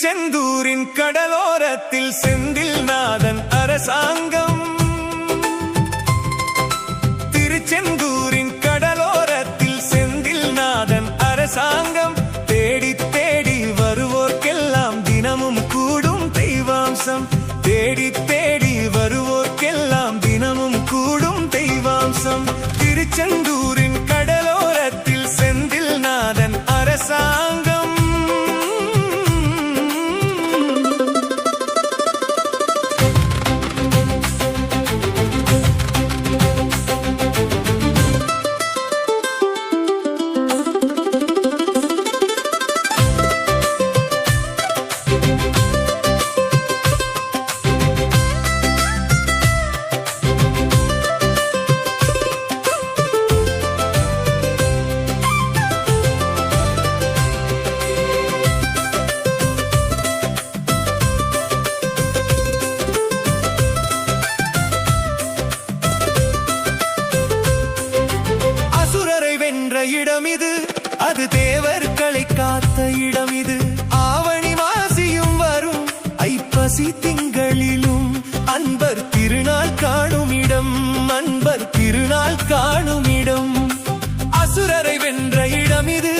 திருச்செந்தூரின் கடலோரத்தில் செந்தில்நாதன் அரசாங்கம். திருச்செந்தூரின் கடலோரத்தில் செந்தில்நாதன் அரசாங்கம். தேடி தேடி வருவோர்க்கெல்லாம் தினமும் கூடும் தெய்வாம்சம். தேடி தேடி வருவோர்க்கெல்லாம் தினமும் கூடும் தெய்வாம்சம். திருச்செந்தூரின் கடலோரத்தில் செந்தில்நாதன் அரசாங்கம். இடம் இது, அது தேவர்களை காத்த இடம் இது. ஆவணி மாசியும் வரும் ஐப்பசி திங்களிலும் அன்பர் திருநாள் காணும் இடம். அன்பர் திருநாள் காணும் இடம். அசுரரை வென்ற இடம் இது,